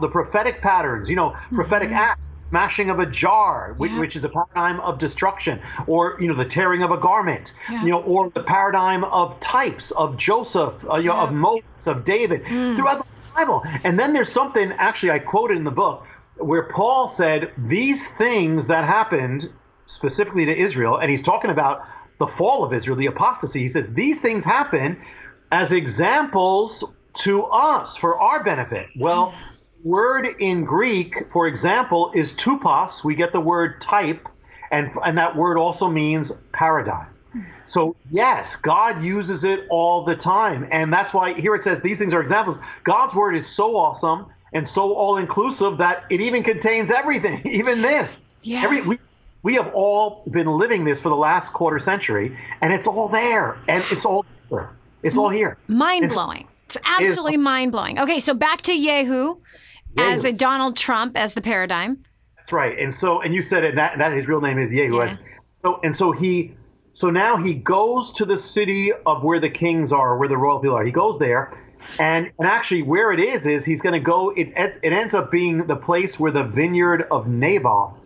C: the prophetic patterns, prophetic acts, smashing of a jar, which is a paradigm of destruction, or, the tearing of a garment, or the paradigm of types of Joseph, of Moses, of David, throughout the Bible. And then there's something, actually, I quoted in the book, where Paul said, these things that happened specifically to Israel, and he's talking about the fall of Israel, the apostasy. He says these things happen as examples to us for our benefit. Well, word in Greek, for example, is tupos. We get the word type, and that word also means paradigm. So yes, God uses it all the time, and that's why here it says these things are examples. God's word is so awesome and so all-inclusive that it even contains everything, even this.
B: Yeah.
C: We have all been living this for the last quarter century, and it's all there, and it's all here. It's all here.
B: Mind-blowing. It's absolutely mind-blowing. Okay, so back to Yehu as a Donald Trump as the paradigm.
C: That's right. And you said it, that his real name is Yehu. Yeah. So now he goes to the city of where the kings are, where the royal people are. He goes there, and actually where it is he's going to go. It ends up being the place where the vineyard of Naboth,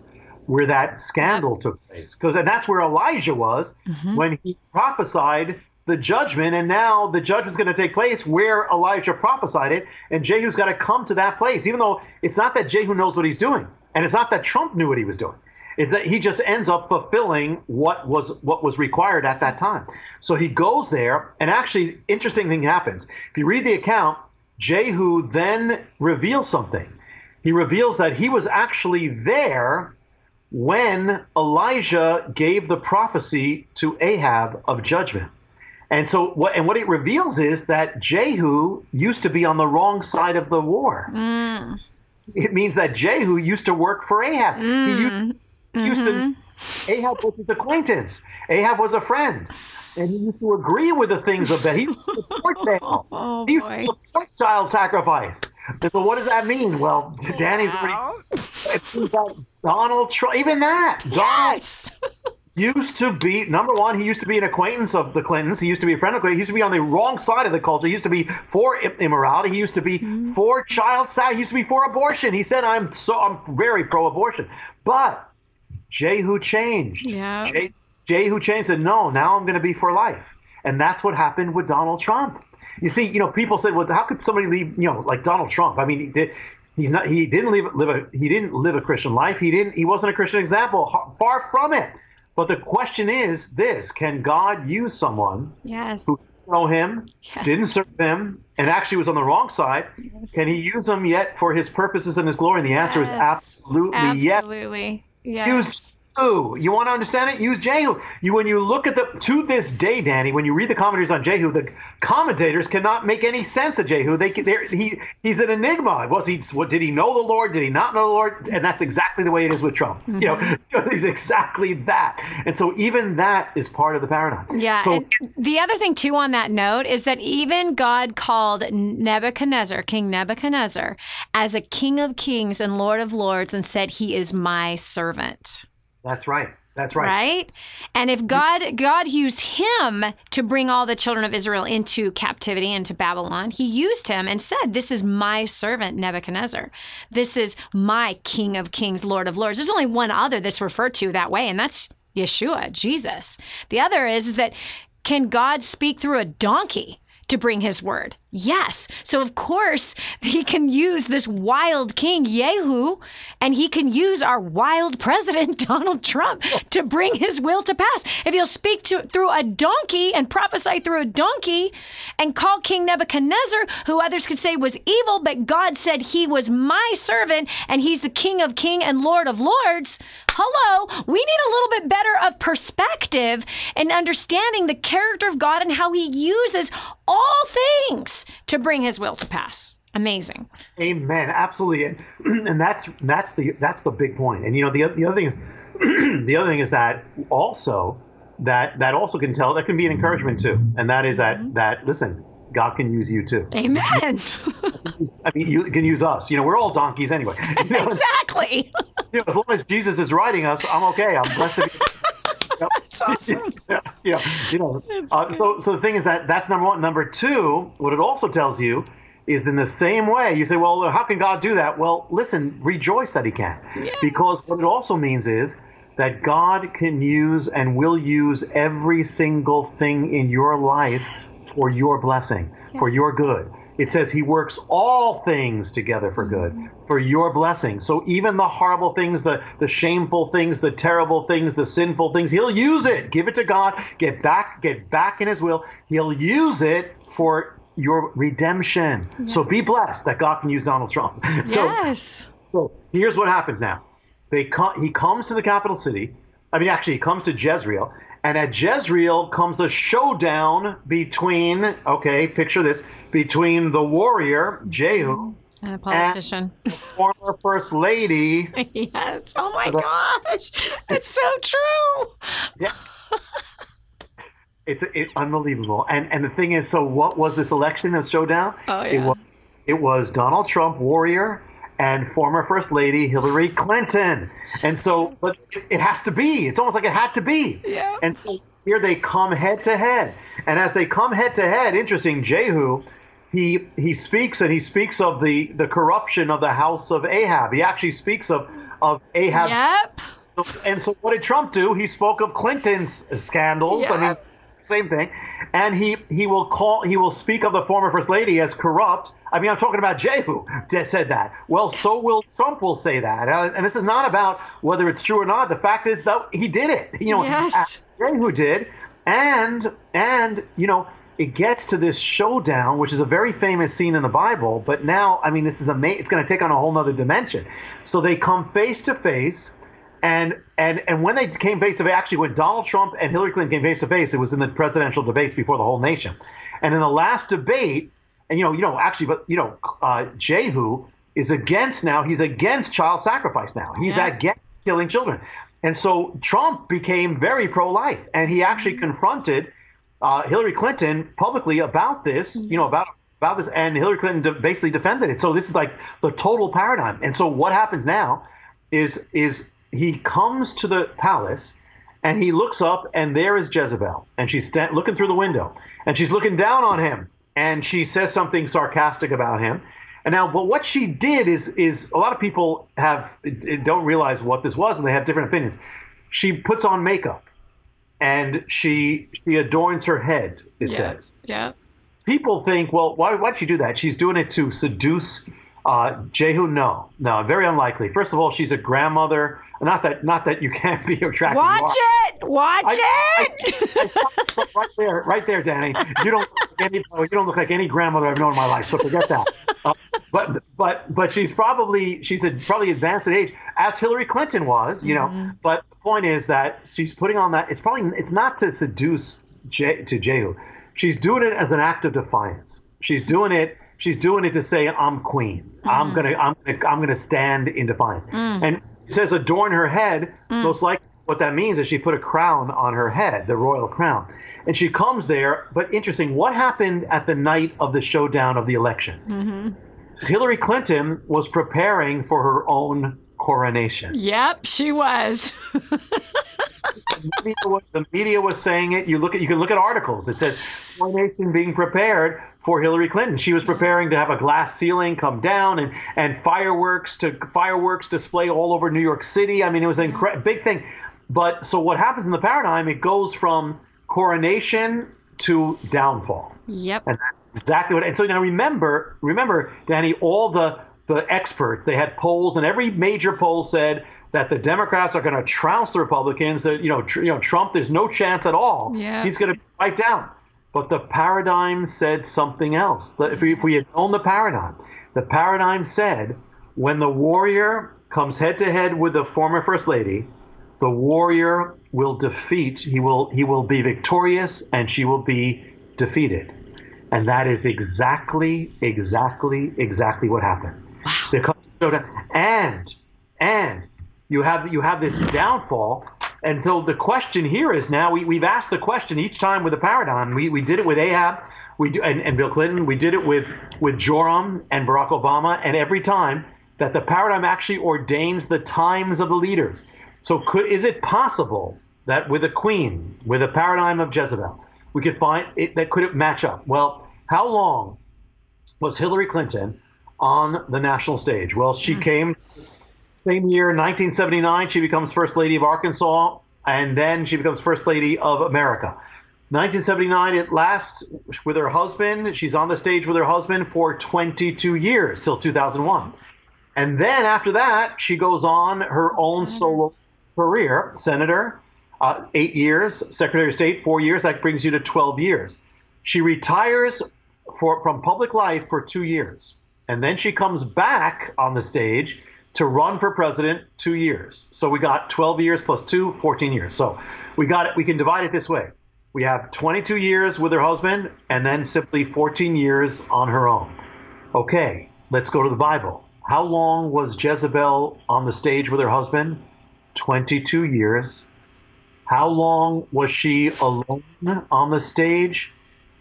C: where that scandal took place. And that's where Elijah was when he prophesied the judgment, and now the judgment's going to take place where Elijah prophesied it, and Jehu's got to come to that place, even though it's not that Jehu knows what he's doing, and it's not that Trump knew what he was doing. It's that he just ends up fulfilling what was required at that time. So he goes there, and actually, interesting thing happens. If you read the account, Jehu then reveals something. He reveals that he was actually there when Elijah gave the prophecy to Ahab of judgment. And so what it reveals is that Jehu used to be on the wrong side of the war. It means that Jehu used to work for Ahab. He used to, Ahab was his acquaintance. Ahab was a friend. And he used to agree with the things of that. He used to support Baal. He used to support child sacrifice. And so what does that mean? Well, Danny's already Donald Trump, even that.
B: Yes.
C: Donald used to be, number one, he used to be an acquaintance of the Clintons. He used to be a friend of the Clintons. He used to be on the wrong side of the culture. He used to be for immorality. He used to be for child sacrifice. He used to be for abortion. He said, I'm very pro-abortion. But Jehu changed.
B: Yeah.
C: Jehu changed and said, no, now I'm going to be for life. And that's what happened with Donald Trump. You see, people said, well, how could somebody leave, like Donald Trump? I mean, he didn't live a Christian life. He wasn't a Christian example. Far from it. But the question is this: can God use someone who didn't know him, didn't serve him, and actually was on the wrong side? Can he use them yet for his purposes and his glory? And the answer is absolutely yes.
B: Absolutely.
C: Use Jehu. You want to understand it? Use Jehu. When you look at to this day, Danny, when you read the commentaries on Jehu, the commentators cannot make any sense of Jehu. He's an enigma. Did he know the Lord? Did he not know the Lord? And that's exactly the way it is with Trump. He's exactly that. And so even that is part of the paradigm.
B: Yeah.
C: So,
B: and the other thing too on that note is that even God called King Nebuchadnezzar, as a king of kings and Lord of lords, and said, he is my servant.
C: That's right. That's right.
B: Right? And if God used him to bring all the children of Israel into captivity, into Babylon, he used him and said, this is my servant Nebuchadnezzar. This is my King of Kings, Lord of Lords. There's only one other that's referred to that way, and that's Yeshua, Jesus. The other is that can God speak through a donkey to bring his word? Yes. So of course he can use this wild king Jehu, and he can use our wild president Donald Trump to bring his will to pass. If he'll speak through a donkey and prophesy through a donkey and call King Nebuchadnezzar, who others could say was evil, but God said he was my servant and he's the King of Kings and Lord of Lords. Hello, we need a little bit better of perspective and understanding the character of God and how he uses all things to bring his will to pass. Amazing.
C: Amen. Absolutely. And that's the big point. And the other thing is the other thing is that also can tell, that can be an encouragement too. And that is that listen, God can use you too.
B: Amen.
C: I mean, you can use us. We're all donkeys anyway.
B: Exactly.
C: As long as Jesus is riding us, I'm okay. I'm blessed to be.
B: That's awesome.
C: So the thing is that's number one. Number two, what it also tells you is in the same way, you say, well, how can God do that? Well, listen, rejoice that he can. Yes. Because what it also means is that God can use and will use every single thing in your life for your blessing, for your good. It says he works all things together for good, for your blessing. So even the horrible things, the shameful things, the terrible things, the sinful things, he'll use it. Give it to God. Get back in his will. He'll use it for your redemption. Yeah. So be blessed that God can use Donald Trump.
B: Yes.
C: So here's what happens now. He comes to the capital city. He comes to Jezreel. And at Jezreel comes a showdown between, picture this, between the warrior, Jehu,
B: and a politician,
C: and the former first lady.
B: Yes. Oh my gosh. It's so true.
C: Yeah. It's unbelievable. And the thing is, so what was this election of Showdown?
B: Oh, yeah.
C: It was Donald Trump, warrior, and former First Lady Hillary Clinton. And so, but it has to be. It's almost like it had to be.
B: Yeah.
C: And so here they come head to head. And as they come head to head, interesting, Jehu, he speaks of the corruption of the house of Ahab. He actually speaks of Ahab's.
B: Yep.
C: And so what did Trump do? He spoke of Clinton's scandals.
B: Yep.
C: Same thing. And he will speak of the former First Lady as corrupt. I'm talking about Jehu said that. Well, so will Trump will say that. And this is not about whether it's true or not. The fact is that he did it.
B: Yes.
C: Jehu did. And it gets to this showdown, which is a very famous scene in the Bible. But now, this is it's going to take on a whole nother dimension. So they come face to face. And when they came face to face, actually when Donald Trump and Hillary Clinton came face to face, it was in the presidential debates before the whole nation. And in the last debate, and Jehu is against now. He's against child sacrifice now. He's against killing children. And so Trump became very pro-life, and he actually confronted Hillary Clinton publicly about this, about this, and Hillary Clinton basically defended it. So this is like the total paradigm. And so what happens now is he comes to the palace, and he looks up, and there is Jezebel, and she's looking through the window, and she's looking down on him, and she says something sarcastic about him. And now, but what she did is a lot of people don't realize what this was, and they have different opinions. She puts on makeup, and she adorns her head, it says. Yeah. People think, well, why'd she do that? She's doing it to seduce Jehu. No, very unlikely. First of all, she's a grandmother. Not that you can't be attracted.
B: Watch it.
C: Right there, Dani. You don't look like any grandmother I've known in my life. So forget that. But she's probably advanced in age, as Hillary Clinton was, But the point is that she's putting on that. It's not to seduce Jehu. She's doing it as an act of defiance. She's doing it to say, I'm queen. I'm gonna stand in defiance. And it says adorn her head. Most likely what that means is she put a crown on her head, the royal crown. And she comes there. But interesting, what happened at the night of the showdown of the election? Hillary Clinton was preparing for her own coronation.
B: Yep, she was.
C: The media was saying it. You can look at articles. It says coronation being prepared for Hillary Clinton. She was preparing to have a glass ceiling come down and fireworks display all over New York City. I mean, it was a big thing. But so what happens in the paradigm? It goes from coronation to downfall.
B: Yep.
C: And that's exactly what. And so now remember, Dani, all the experts, they had polls, and every major poll said that the Democrats are going to trounce the Republicans. That Trump, there's no chance at all. Yeah. He's going to be wiped out. But the paradigm said something else. If we had known the paradigm said when the warrior comes head to head with the former first lady, the warrior will defeat. He will be victorious, and she will be defeated. And that is exactly what happened.
B: Wow.
C: Because and you have this downfall. And so the question here is now we've asked the question each time with the paradigm. We did it with Ahab, and Bill Clinton. We did it with Joram and Barack Obama. And every time that the paradigm actually ordains the times of the leaders. So is it possible that with a queen, with a paradigm of Jezebel, we could find it that could match up? Well, how long was Hillary Clinton on the national stage? Well, she came same year, 1979, she becomes First Lady of Arkansas, and then she becomes First Lady of America. 1979, it lasts with her husband. She's on the stage with her husband for 22 years, till 2001. And then after that, she goes on her own solo career. Senator, 8 years. Secretary of State, 4 years. That brings you to 12 years. She retires from public life for 2 years. And then she comes back on the stage to run for president 2 years. So we got 12 years plus 2, 14 years. So we can divide it this way. We have 22 years with her husband, and then simply 14 years on her own. Okay, let's go to the Bible. How long was Jezebel on the stage with her husband? 22 years. How long was she alone on the stage?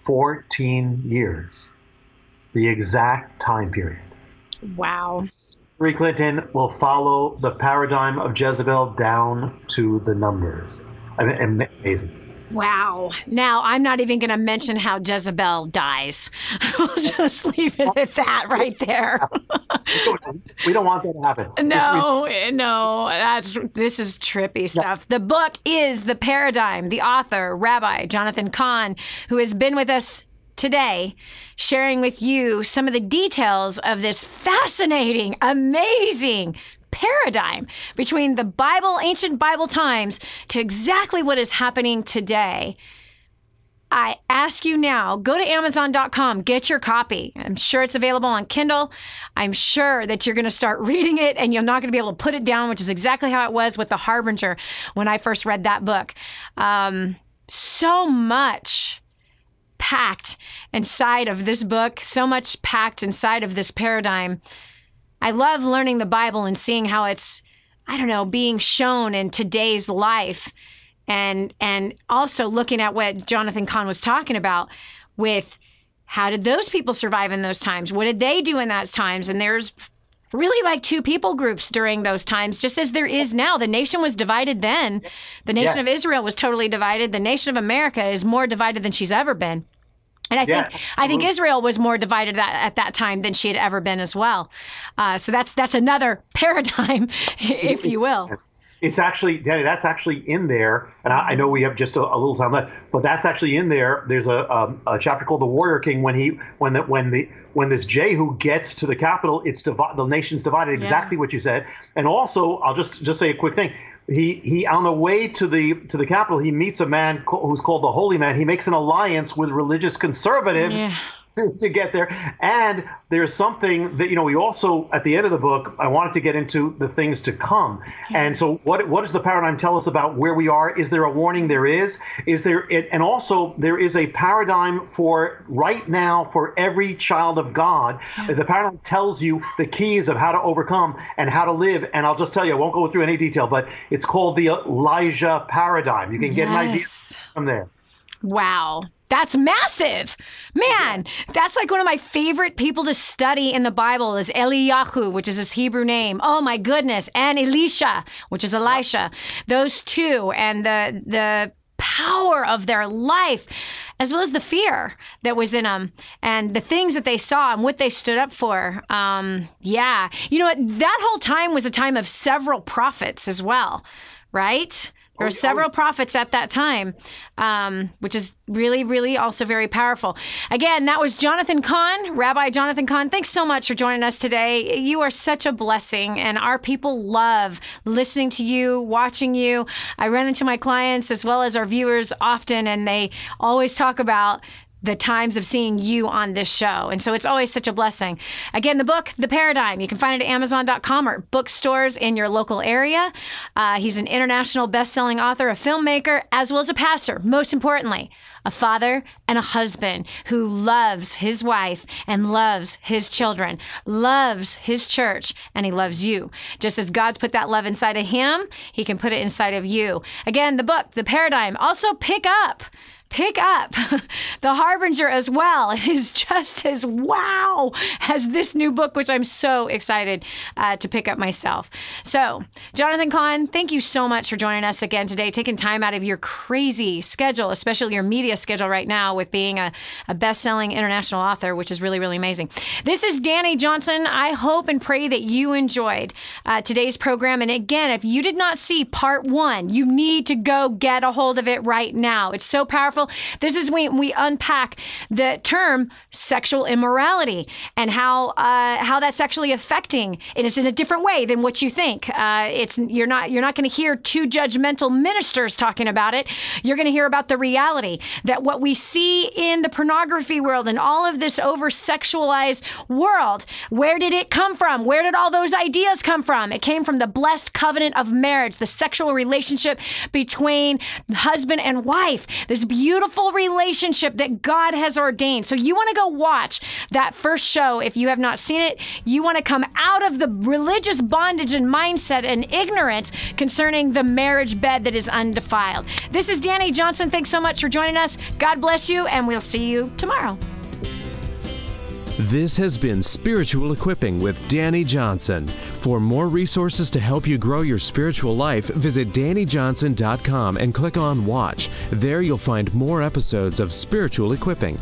C: 14 years. The exact time period.
B: Wow.
C: Hillary Clinton will follow the paradigm of Jezebel down to the numbers. I mean, amazing.
B: Wow. Now, I'm not even going to mention how Jezebel dies. We'll just leave it at that right there.
C: We don't want that to happen.
B: No, this is trippy stuff. The book is The Paradigm. The author, Rabbi Jonathan Cahn, who has been with us today, sharing with you some of the details of this fascinating, amazing paradigm between the Bible, ancient Bible times, to exactly what is happening today. I ask you now, go to Amazon.com, get your copy. I'm sure it's available on Kindle. I'm sure that you're going to start reading it and you're not going to be able to put it down, which is exactly how it was with The Harbinger when I first read that book. So much packed inside of this book, so much packed inside of this paradigm. I love learning the Bible and seeing how it's, I don't know, being shown in today's life. And also looking at what Jonathan Cahn was talking about with how did those people survive in those times? What did they do in those times? And there's really like two people groups during those times, just as there is now. The nation was divided then. The nation of Israel was totally divided. The nation of America is more divided than she's ever been. And I think Israel was more divided at that time than she had ever been as well. So that's another paradigm, if you will.
C: It's actually, Dani, that's actually in there, and I know we have just a little time left, but that's actually in there. There's a chapter called The Warrior King when this Jehu gets to the capital, the nation's divided, exactly what you said. And also, I'll just say a quick thing. He on the way to the capital, he meets a man who's called the Holy Man. He makes an alliance with religious conservatives to get there. And there's something that, we also, at the end of the book, I wanted to get into the things to come. And so what does the paradigm tell us about where we are? Is there a warning? There is. And also there is a paradigm for right now for every child of God. The paradigm tells you the keys of how to overcome and how to live. And I'll just tell you, I won't go through any detail, but it's called the Elijah paradigm. You can get an idea from there.
B: Wow, that's massive. Man, that's like one of my favorite people to study in the Bible is Eliyahu, which is his Hebrew name. Oh my goodness. And Elisha, which is Elisha. Those two and the power of their life, as well as the fear that was in them and the things that they saw and what they stood up for. Yeah. You know what? That whole time was a time of several prophets as well, right? There were several prophets at that time, which is really, really also very powerful. Again, that was Jonathan Cahn, Rabbi Jonathan Cahn. Thanks so much for joining us today. You are such a blessing, and our people love listening to you, watching you. I run into my clients as well as our viewers often, and they always talk about the times of seeing you on this show. And so it's always such a blessing. Again, the book, The Paradigm, you can find it at Amazon.com or bookstores in your local area. He's an international best-selling author, a filmmaker, as well as a pastor. Most importantly, a father and a husband who loves his wife and loves his children, loves his church, and he loves you. Just as God's put that love inside of him, he can put it inside of you. Again, the book, The Paradigm. Also pick up The Harbinger as well. It is just as wow as this new book, which I'm so excited to pick up myself. So, Jonathan Cahn, thank you so much for joining us again today, taking time out of your crazy schedule, especially your media schedule right now with being a best-selling international author, which is really, really amazing. This is Dani Johnson. I hope and pray that you enjoyed today's program. And again, if you did not see part 1, you need to go get a hold of it right now. It's so powerful. This is when we unpack the term sexual immorality and how that's actually affecting, and it's in a different way than what you think. You're not going to hear two judgmental ministers talking about it. You're going to hear about the reality that what we see in the pornography world and all of this over-sexualized world, where did it come from? Where did all those ideas come from? It came from the blessed covenant of marriage, the sexual relationship between husband and wife, this beautiful relationship that God has ordained. So you want to go watch that first show. If you have not seen it, you want to come out of the religious bondage and mindset and ignorance concerning the marriage bed that is undefiled. This is Dani Johnson. Thanks so much for joining us. God bless you, and we'll see you tomorrow.
A: This has been Spiritual Equipping with Dani Johnson. For more resources to help you grow your spiritual life, visit DaniJohnson.com and click on Watch. There you'll find more episodes of Spiritual Equipping.